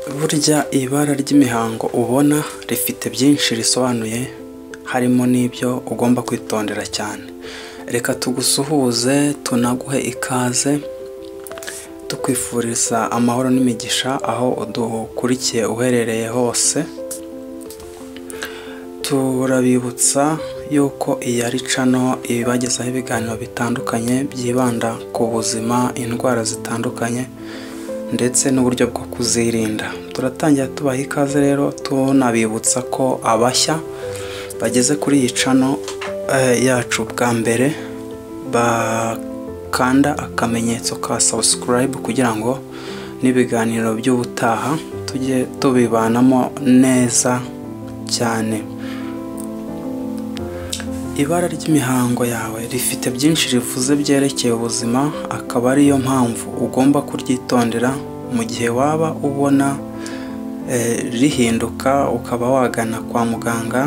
Burya ibara ry'imihango ubona rifite byinshi risobanuye, harimo n'ibyo ugomba kwitondera cyane. Reka tugusuhuze tunaguhe ikaze, tukwifuriza amahoro n'imigisha aho udukurikiye uherereye hose. Turabibutsa yuko iyi ari channel ibagezaho ibiganiro bitandukanye byibanda ku buzima, indwara zitandukanye ndetse n'uburyo bwo kuzirinda. Turatangira tubaha ikaze rero, tunabibutsa ko abashya bageze kuri iyi channel yacu bwa mbere bakanda akamenyetso ka subscribe kugira ngo n'ibiganiro by'ubutaha tujye tubibanamo neza cyane. Ibara ry'imihango yawe rifite byinshi rivuze byerekeye ubuzima, akaba ariyo mpamvu ugomba kuryitondera mu gihe waba ubona rihinduka, ukaba wagana kwa muganga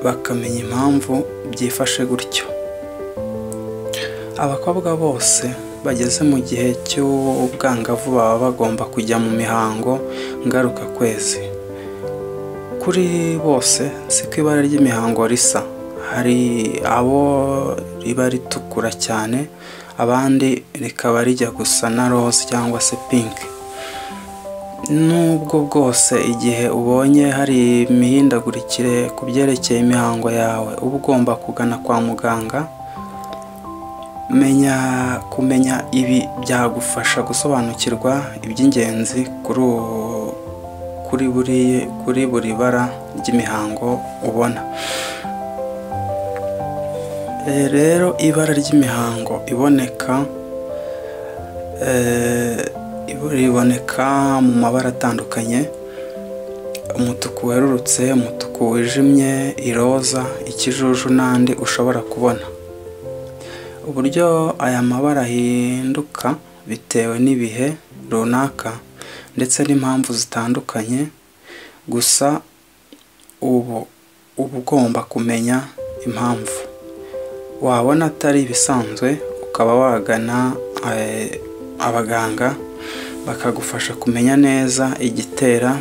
bakamenya impamvu byifashe gutyo. Abakobwa bose bageze mu gihe cy'ubwangavu baba bagomba kujya mu mihango ngaruka kwezi. Kuri bose siko ibara ry'imihango risa, hari abo riba ritukura cyane, abandi rikaba rijya gusa na rose cyangwa se pink. Nubwo bwose igihe ubonye hari imihindagurikire ku byerekeye imihango yawe, uba ugomba kugana kwa muganga. Kumenya ibi byagufasha gusobanukirwa iby'ingenzi kuri buri bara ry'imihango ubona. Rero ibara ry'imihango iboneka mu mabara atandukanye: umutuku werurutse, umutuku wijimye, iroza, ikijuju n'andi ushobora kubona. Uburyo aya mabara ahinduka bitewe n'ibihe runaka ndetse n'impamvu zitandukanye, gusa uba ugomba kumenya impamvu. Wabona atari ibisanzwe ukaba wagana abaganga bakagufasha kumenya neza igitera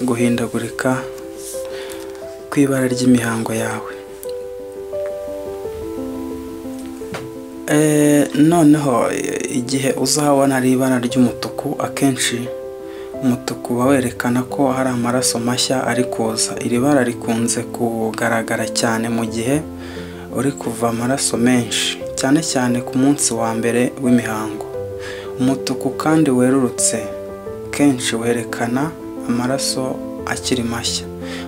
guhindagurika kw'ibara ry'imihango yawe. Noneho igihe uzabona ari ibara ry'umutuku, akenshi umutuku uba werekana ko hari amaraso mashya ari kuza. Iri bara rikunze kugaragara cyane mu gihe uri kuva amaraso menshi, cyane cyane ku munsi wa mbere w'imihango. Umutuku kandi werurutse kenshi werekana amaraso akiri mashya,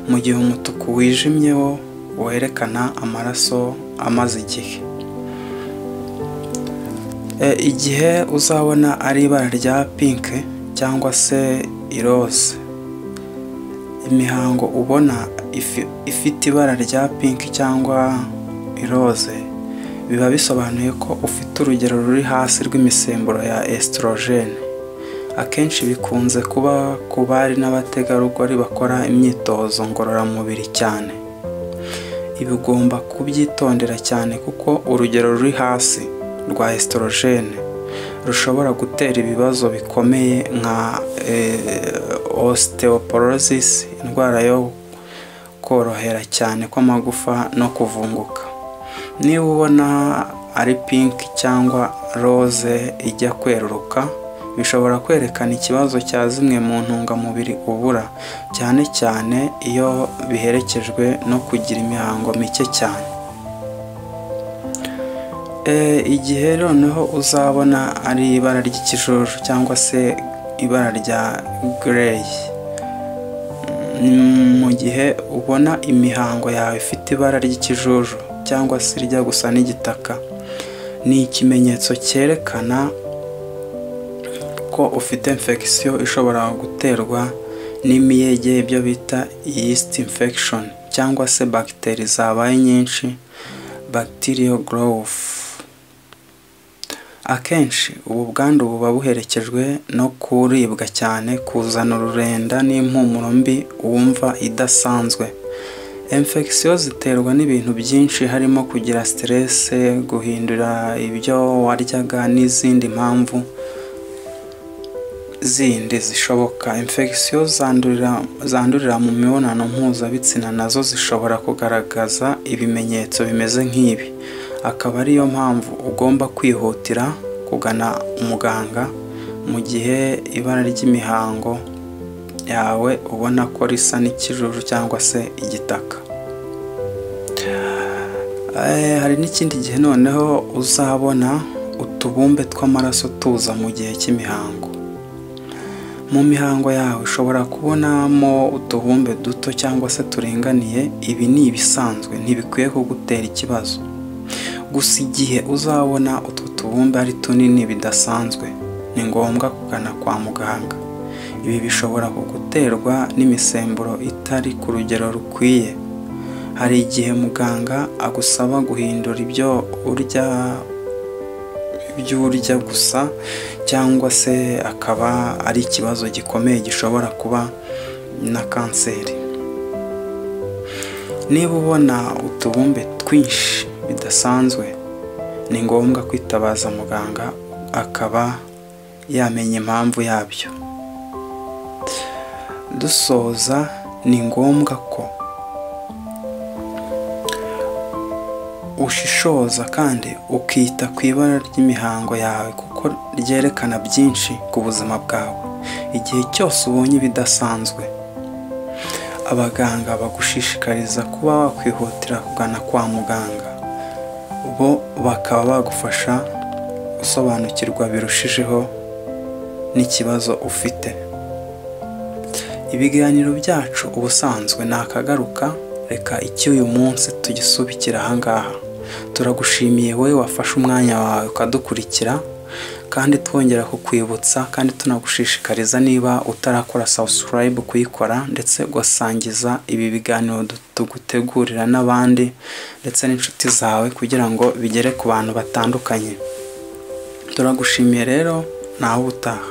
mu gihe umutuku wijimye wo werekana amaraso amaze igihe. Igihe uzabona ari ibara rya pink cyangwa se iroze, imihango ubona ifite ibara rya pink cyangwa iroze, biba bisobanuye ko ufite urugero ruri hasi rw'imisemburo ya estrogene. Akenshi bikunze kuba ku bari n'abategarugori bakora imyitozo ngororamubiri cyane. Ibi ugomba kubyitondera cyane kuko urugero ruri hasi rwa estrogene rushobora gutera ibibazo bikomeye nka osteoporosis, indwara yo korohera cyane kw'amagufa no kuvunguka. Niba ubona ari pink cyangwa rose ijya kweruruka, bishobora kwerekana ikibazo cya zimwe mu ntungamubiri ubura, cyane cyane iyo biherekejwe no kugira imihango mike cyane. Igihe noneho uzabona ari ibara ry'ikijuju cyangwa se ibara rya grey, mu gihe ubona imihango yawe ifite ibara ry'ikijuju cyangwa se rijya gusa n'igitaka, ni ikimenyetso cyerekana ko ufite infection ishobora guterwa n'imiyege, ibyo bita yeast infection, cyangwa se bagiteri zabaye nyinshi, bacterial growth. Akenshi ubu bwandu buba buherekejwe no kuribwa cyane, kuzana ururenda n'impumuro mbi wumva idasanzwe. Infection ziterwa n'ibintu byinshi, harimo kugira stress, guhindura ibyo waryaga n'izindi mpamvu. zindi zishoboka. Infection zandurira mu mibonano mpuzabitsina nazo zishobora kugaragaza ibimenyetso bimeze nk'ibi. Akaba ariyo mpamvu ugomba kwihutira kugana umuganga mu gihe ibara ry'imihango yawe ubona ko risa n'ikijuju cyangwa se igitaka. Hari n'ikindi gihe noneho uzabona utubumbe tw'amaraso tuza mu gihe cy'imihango. Mu mihango yawe ushobora kubonamo utubumbe duto cyangwa se turinganiye. Ibi ni ibisanzwe, ntibikwiye kugutera ikibazo. Gusa igihe uzabona utwo tubumbe ari tunini bidasanzwe, ni ngombwa kugana kwa muganga. Ibi bishobora kuguterwa n'imisemburo itari ku rugero rukwiye. Hari igihe muganga agusaba guhindura ibyo urya gusa, cyangwa se akaba ari ikibazo gikomeye gishobora kuba na kanseri. Niba ubona utubumbe twinshi bidasanzwe, ni ngombwa kwitabaza muganga akaba yamenya impamvu yabyo. Dusoza, ni ngombwa ko ushishoza kandi ukita ku ibara ry'imihango yawe kuko ryerekana byinshi ku buzima bwawe. Igihe cyose ubonye ibidasanzwe, abaganga bagushishikariza kuba wakwihutira kugana kwa muganga. Bo bakaba bagufasha gusobanukirwa birushijeho n'ikibazo ufite. Ibiganiro byacu ubusanzwe nakagaruka, reka icy'uyu munsi tugisubikira ahangaha. Turagushimiye wowe wafashe umwanya wawe ukadukurikira, kandi twongera kukwibutsa kandi tunagushishikariza niba utarakora subscribe kuyikora, ndetse ugasangiza ibi biganiro tugutegurira n'abandi ndetse n'inshuti zawe kugira ngo bigere ku bantu batandukanye. Turagushimiye rero, nawe utaha.